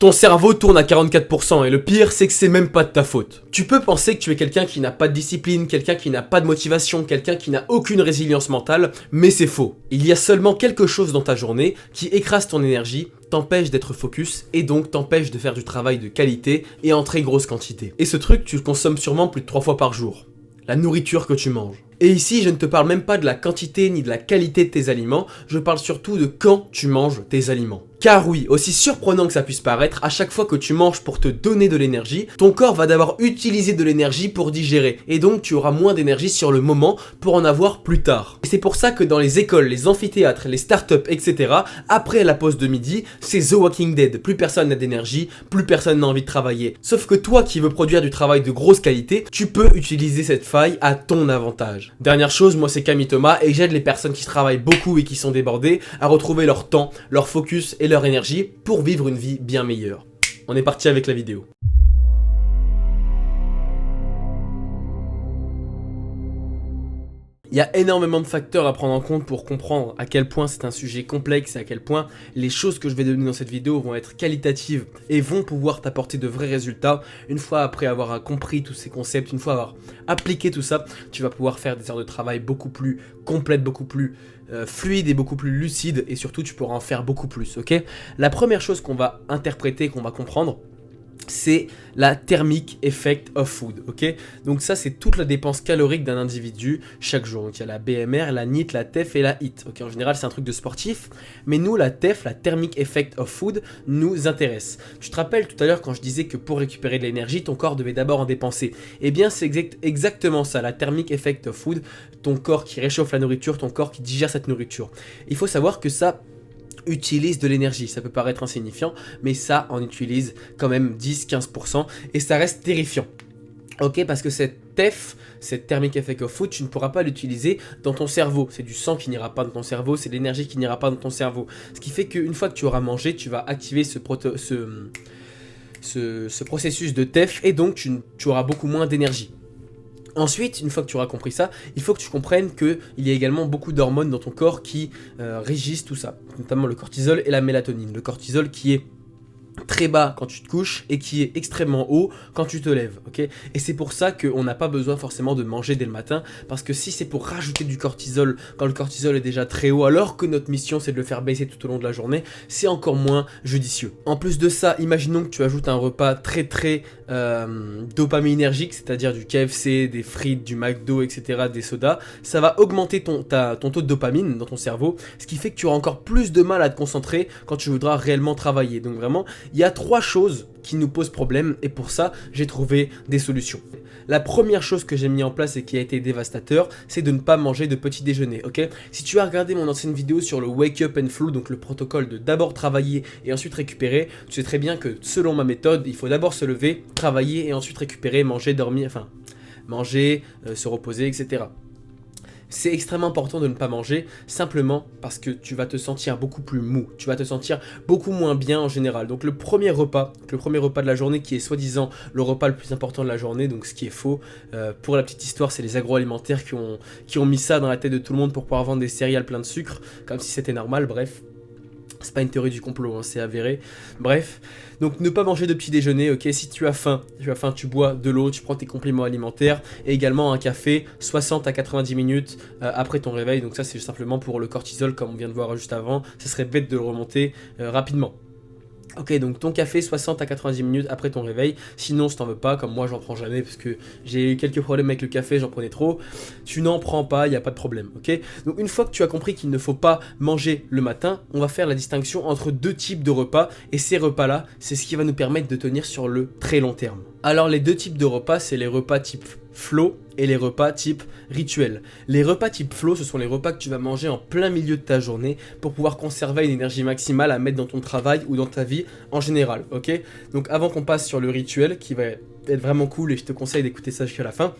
Ton cerveau tourne à 44% et le pire c'est que c'est même pas de ta faute. Tu peux penser que tu es quelqu'un qui n'a pas de discipline, quelqu'un qui n'a pas de motivation, quelqu'un qui n'a aucune résilience mentale, mais c'est faux. Il y a seulement quelque chose dans ta journée qui écrase ton énergie, t'empêche d'être focus et donc t'empêche de faire du travail de qualité et en très grosse quantité. Et ce truc tu le consommes sûrement plus de 3 fois par jour. La nourriture que tu manges. Et ici, je ne te parle même pas de la quantité ni de la qualité de tes aliments, je parle surtout de quand tu manges tes aliments. Car oui, aussi surprenant que ça puisse paraître, à chaque fois que tu manges pour te donner de l'énergie, ton corps va d'abord utiliser de l'énergie pour digérer, et donc tu auras moins d'énergie sur le moment pour en avoir plus tard. Et c'est pour ça que dans les écoles, les amphithéâtres, les startups, etc., après la pause de midi, c'est The Walking Dead, plus personne n'a d'énergie, plus personne n'a envie de travailler. Sauf que toi qui veux produire du travail de grosse qualité, tu peux utiliser cette faille à ton avantage. Dernière chose, moi c'est Camille Thomas et j'aide les personnes qui travaillent beaucoup et qui sont débordées à retrouver leur temps, leur focus et leur énergie pour vivre une vie bien meilleure. On est parti avec la vidéo. Il y a énormément de facteurs à prendre en compte pour comprendre à quel point c'est un sujet complexe et à quel point les choses que je vais donner dans cette vidéo vont être qualitatives et vont pouvoir t'apporter de vrais résultats. Une fois après avoir compris tous ces concepts, une fois avoir appliqué tout ça, tu vas pouvoir faire des heures de travail beaucoup plus complètes, beaucoup plus fluides et beaucoup plus lucides et surtout tu pourras en faire beaucoup plus, ok? La première chose qu'on va interpréter, qu'on va comprendre, c'est la thermic effect of food, ok? Donc ça c'est toute la dépense calorique d'un individu chaque jour. Donc il y a la BMR, la NEAT, la TEF et la HIIT. Ok, en général c'est un truc de sportif, mais nous la TEF, la thermic effect of food, nous intéresse. Tu te rappelles tout à l'heure quand je disais que pour récupérer de l'énergie, ton corps devait d'abord en dépenser. Eh bien c'est exactement ça, la thermic effect of food, ton corps qui réchauffe la nourriture, ton corps qui digère cette nourriture. Il faut savoir que ça utilise de l'énergie, ça peut paraître insignifiant, mais ça en utilise quand même 10-15% et ça reste terrifiant. Ok, parce que cette TEF, cette thermic effect of food, tu ne pourras pas l'utiliser dans ton cerveau. C'est du sang qui n'ira pas dans ton cerveau, c'est de l'énergie qui n'ira pas dans ton cerveau. Ce qui fait qu'une fois que tu auras mangé, tu vas activer ce processus de TEF et donc tu auras beaucoup moins d'énergie. Ensuite, une fois que tu auras compris ça, il faut que tu comprennes qu'il y a également beaucoup d'hormones dans ton corps qui régissent tout ça, notamment le cortisol et la mélatonine. Le cortisol qui est très bas quand tu te couches et qui est extrêmement haut quand tu te lèves, ok? Et c'est pour ça qu'on n'a pas besoin forcément de manger dès le matin, parce que si c'est pour rajouter du cortisol quand le cortisol est déjà très haut, alors que notre mission c'est de le faire baisser tout au long de la journée, c'est encore moins judicieux. En plus de ça, imaginons que tu ajoutes un repas très dopaminergique, c'est-à-dire du KFC, des frites, du McDo, etc., des sodas, ça va augmenter ton taux de dopamine dans ton cerveau, ce qui fait que tu auras encore plus de mal à te concentrer quand tu voudras réellement travailler. Donc vraiment, il y a 3 choses qui nous posent problème et pour ça, j'ai trouvé des solutions. La première chose que j'ai mis en place et qui a été dévastateur, c'est de ne pas manger de petit déjeuner, ok? Si tu as regardé mon ancienne vidéo sur le Wake Up and Flow, donc le protocole de d'abord travailler et ensuite récupérer, tu sais très bien que selon ma méthode, il faut d'abord se lever, travailler et ensuite récupérer, manger, dormir, enfin, manger, se reposer, etc. C'est extrêmement important de ne pas manger simplement parce que tu vas te sentir beaucoup plus mou, tu vas te sentir beaucoup moins bien en général. Donc le premier repas de la journée qui est soi-disant le repas le plus important de la journée, donc ce qui est faux. Pour la petite histoire, c'est les agroalimentaires qui ont mis ça dans la tête de tout le monde pour pouvoir vendre des céréales pleines de sucre, comme si c'était normal, bref. C'est pas une théorie du complot, hein, c'est avéré. Bref, donc ne pas manger de petit déjeuner, ok? Si tu as faim, tu bois de l'eau, tu prends tes compléments alimentaires et également un café 60 à 90 minutes après ton réveil. Donc ça c'est simplement pour le cortisol comme on vient de voir juste avant, ça serait bête de le remonter rapidement. Ok, donc ton café 60 à 90 minutes après ton réveil, sinon si t'en veux pas, comme moi j'en prends jamais parce que j'ai eu quelques problèmes avec le café, j'en prenais trop, tu n'en prends pas, il n'y a pas de problème, ok? Donc une fois que tu as compris qu'il ne faut pas manger le matin, on va faire la distinction entre 2 types de repas et ces repas-là, c'est ce qui va nous permettre de tenir sur le très long terme. Alors les 2 types de repas, c'est les repas type flow et les repas type rituel. Les repas type flow, ce sont les repas que tu vas manger en plein milieu de ta journée pour pouvoir conserver une énergie maximale à mettre dans ton travail ou dans ta vie en général, ok? Donc avant qu'on passe sur le rituel qui va être vraiment cool et je te conseille d'écouter ça jusqu'à la fin,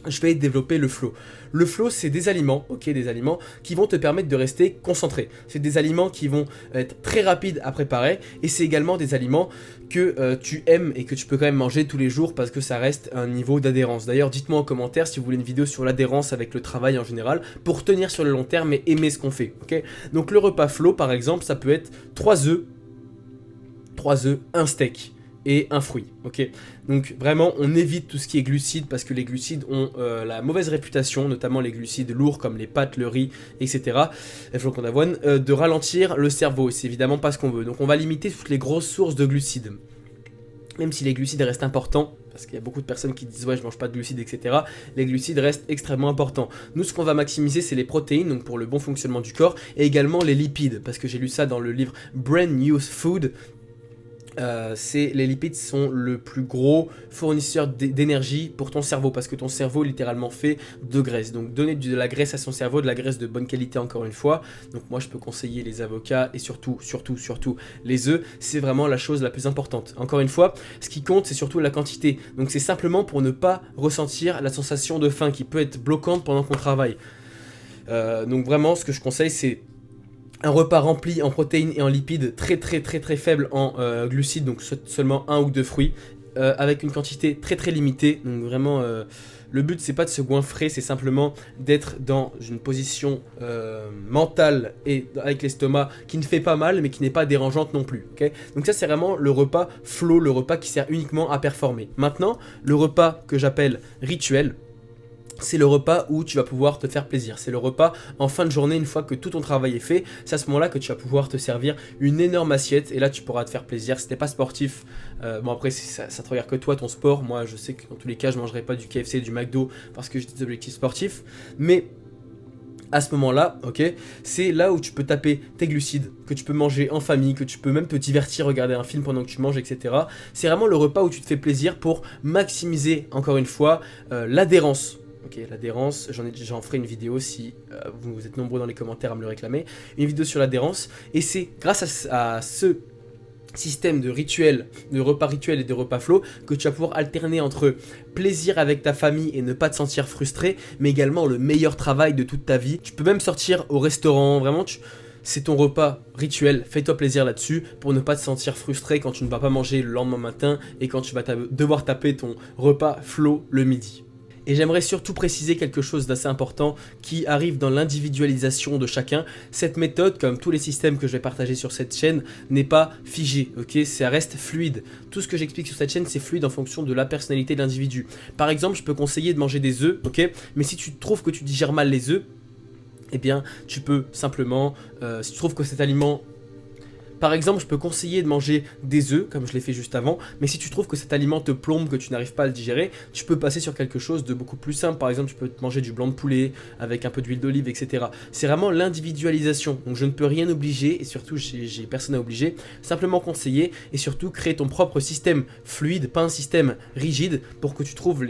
je vais développer le flow. Le flow, c'est des aliments, ok, des aliments qui vont te permettre de rester concentré. C'est des aliments qui vont être très rapides à préparer et c'est également des aliments que tu aimes et que tu peux quand même manger tous les jours parce que ça reste un niveau d'adhérence. D'ailleurs, dites-moi en commentaire si vous voulez une vidéo sur l'adhérence avec le travail en général pour tenir sur le long terme et aimer ce qu'on fait, ok? Donc le repas flow, par exemple, ça peut être 3 œufs, 3 œufs, un steak et un fruit, ok. Donc vraiment on évite tout ce qui est glucides parce que les glucides ont la mauvaise réputation, notamment les glucides lourds comme les pâtes, le riz, etc. Les flocons d'avoine, de ralentir le cerveau, c'est évidemment pas ce qu'on veut. Donc on va limiter toutes les grosses sources de glucides. Même si les glucides restent importants, parce qu'il y a beaucoup de personnes qui disent ouais je mange pas de glucides, etc. Les glucides restent extrêmement importants. Nous ce qu'on va maximiser c'est les protéines, donc pour le bon fonctionnement du corps, et également les lipides, parce que j'ai lu ça dans le livre Brand New Food. Les lipides sont le plus gros fournisseur d'énergie pour ton cerveau parce que ton cerveau littéralement fait de graisse. Donc donner de la graisse à son cerveau, de la graisse de bonne qualité encore une fois. Donc moi je peux conseiller les avocats et surtout les œufs, c'est vraiment la chose la plus importante. Encore une fois, ce qui compte c'est surtout la quantité. Donc c'est simplement pour ne pas ressentir la sensation de faim qui peut être bloquante pendant qu'on travaille. Donc vraiment ce que je conseille c'est un repas rempli en protéines et en lipides très faible en glucides, donc seulement 1 ou 2 fruits, avec une quantité très limitée. Donc vraiment, le but c'est pas de se goinfrer, c'est simplement d'être dans une position mentale et avec l'estomac qui ne fait pas mal mais qui n'est pas dérangeante non plus. Okay, donc ça c'est vraiment le repas flow, le repas qui sert uniquement à performer. Maintenant, le repas que j'appelle rituel, c'est le repas où tu vas pouvoir te faire plaisir. C'est le repas en fin de journée, une fois que tout ton travail est fait. C'est à ce moment-là que tu vas pouvoir te servir une énorme assiette. Et là, tu pourras te faire plaisir. Si t'es pas sportif, bon après, ça te regarde que toi, ton sport. Moi, je sais que dans tous les cas, je mangerai pas du KFC, du McDo parce que j'ai des objectifs sportifs. Mais à ce moment-là, ok, c'est là où tu peux taper tes glucides, que tu peux manger en famille, que tu peux même te divertir, regarder un film pendant que tu manges, etc. C'est vraiment le repas où tu te fais plaisir pour maximiser, encore une fois, l'adhérence. Ok, l'adhérence, j'en ferai une vidéo si vous êtes nombreux dans les commentaires à me le réclamer. Une vidéo sur l'adhérence. Et c'est grâce à ce système de rituels, de repas rituels et de repas flow que tu vas pouvoir alterner entre plaisir avec ta famille et ne pas te sentir frustré, mais également le meilleur travail de toute ta vie. Tu peux même sortir au restaurant, vraiment c'est ton repas rituel, fais-toi plaisir là-dessus pour ne pas te sentir frustré quand tu ne vas pas manger le lendemain matin et quand tu vas devoir taper ton repas flow le midi. Et j'aimerais surtout préciser quelque chose d'assez important qui arrive dans l'individualisation de chacun. Cette méthode, comme tous les systèmes que je vais partager sur cette chaîne, n'est pas figée, ok? Ça reste fluide. Tout ce que j'explique sur cette chaîne, c'est fluide en fonction de la personnalité de l'individu. Par exemple, je peux conseiller de manger des œufs, ok? Mais si tu trouves que tu digères mal les œufs, eh bien, tu peux simplement, si tu trouves que cet aliment... Par exemple, je peux conseiller de manger des œufs, comme je l'ai fait juste avant, mais si tu trouves que cet aliment te plombe, que tu n'arrives pas à le digérer, tu peux passer sur quelque chose de beaucoup plus simple. Par exemple, tu peux manger du blanc de poulet avec un peu d'huile d'olive, etc. C'est vraiment l'individualisation, donc je ne peux rien obliger, et surtout, j'ai personne à obliger, simplement conseiller, et surtout créer ton propre système fluide, pas un système rigide, pour que tu trouves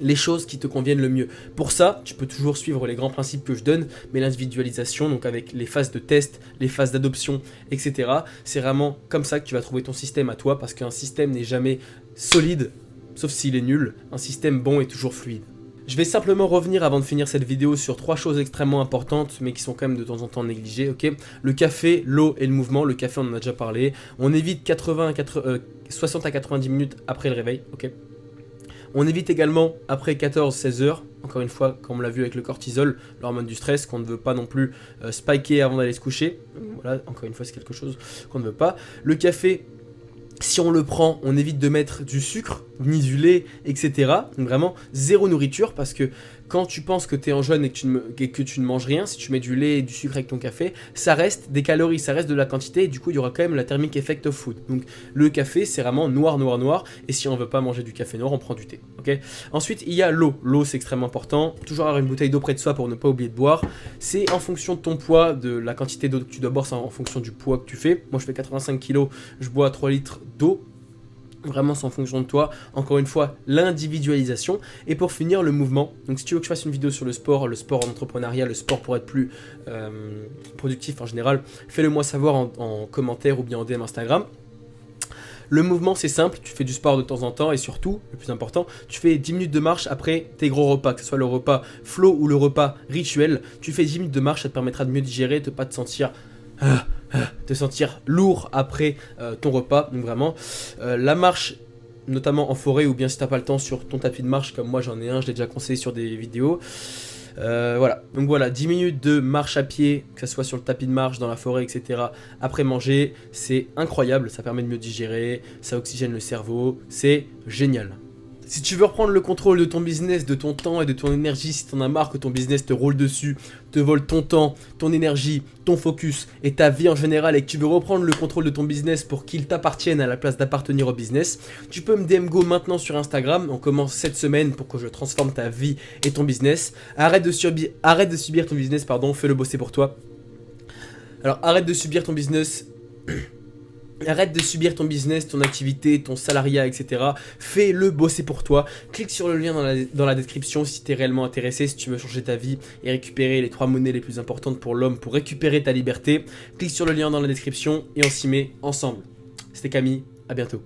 les choses qui te conviennent le mieux. Pour ça, tu peux toujours suivre les grands principes que je donne, mais l'individualisation, donc avec les phases de test, les phases d'adoption, etc. C'est vraiment comme ça que tu vas trouver ton système à toi, parce qu'un système n'est jamais solide, sauf s'il est nul. Un système bon est toujours fluide. Je vais simplement revenir avant de finir cette vidéo sur 3 choses extrêmement importantes, mais qui sont quand même de temps en temps négligées, ok? Le café, l'eau et le mouvement. Le café, on en a déjà parlé. On évite 60 à 90 minutes après le réveil, ok? On évite également après 14-16 heures, encore une fois, comme on l'a vu avec le cortisol, l'hormone du stress, qu'on ne veut pas non plus spiker avant d'aller se coucher. Voilà, encore une fois, c'est quelque chose qu'on ne veut pas. Le café, si on le prend, on évite de mettre du sucre, ni du lait, etc. Donc vraiment, zéro nourriture, parce que quand tu penses que tu es en jeûne et que tu ne manges rien, si tu mets du lait et du sucre avec ton café, ça reste des calories, ça reste de la quantité, et du coup, il y aura quand même la thermic effect of food. Donc le café, c'est vraiment noir, et si on veut pas manger du café noir, on prend du thé. Okay. Ensuite, il y a l'eau. L'eau, c'est extrêmement important. Toujours avoir une bouteille d'eau près de soi pour ne pas oublier de boire. C'est en fonction de ton poids, de la quantité d'eau que tu dois boire, c'est en fonction du poids que tu fais. Moi, je fais 85 kg, je bois 3 litres d'eau. Vraiment, c'est en fonction de toi. Encore une fois, l'individualisation. Et pour finir, le mouvement. Donc, si tu veux que je fasse une vidéo sur le sport en entrepreneuriat, le sport pour être plus productif en général, fais-le moi savoir en commentaire ou bien en DM Instagram. Le mouvement, c'est simple, tu fais du sport de temps en temps et surtout, le plus important, tu fais 10 minutes de marche après tes gros repas, que ce soit le repas flow ou le repas rituel. Tu fais 10 minutes de marche, ça te permettra de mieux digérer, de ne pas te sentir lourd après ton repas. Donc vraiment, la marche, notamment en forêt ou bien si tu n'as pas le temps sur ton tapis de marche, comme moi j'en ai un, je l'ai déjà conseillé sur des vidéos. Voilà, donc voilà, 10 minutes de marche à pied, que ce soit sur le tapis de marche, dans la forêt, etc. Après manger, c'est incroyable, ça permet de mieux digérer, ça oxygène le cerveau, c'est génial. Si tu veux reprendre le contrôle de ton business, de ton temps et de ton énergie, si t'en as marre que ton business te roule dessus, te vole ton temps, ton énergie, ton focus et ta vie en général, et que tu veux reprendre le contrôle de ton business pour qu'il t'appartienne à la place d'appartenir au business, tu peux me DM go maintenant sur Instagram. On commence cette semaine pour que je transforme ta vie et ton business. Arrête de subir ton business, pardon, fais-le bosser pour toi. Alors arrête de subir ton business. Arrête de subir ton business, ton activité, ton salariat, etc. Fais-le bosser pour toi. Clique sur le lien dans la description si tu es réellement intéressé, si tu veux changer ta vie et récupérer les 3 monnaies les plus importantes pour l'homme pour récupérer ta liberté. Clique sur le lien dans la description et on s'y met ensemble. C'était Camille, à bientôt.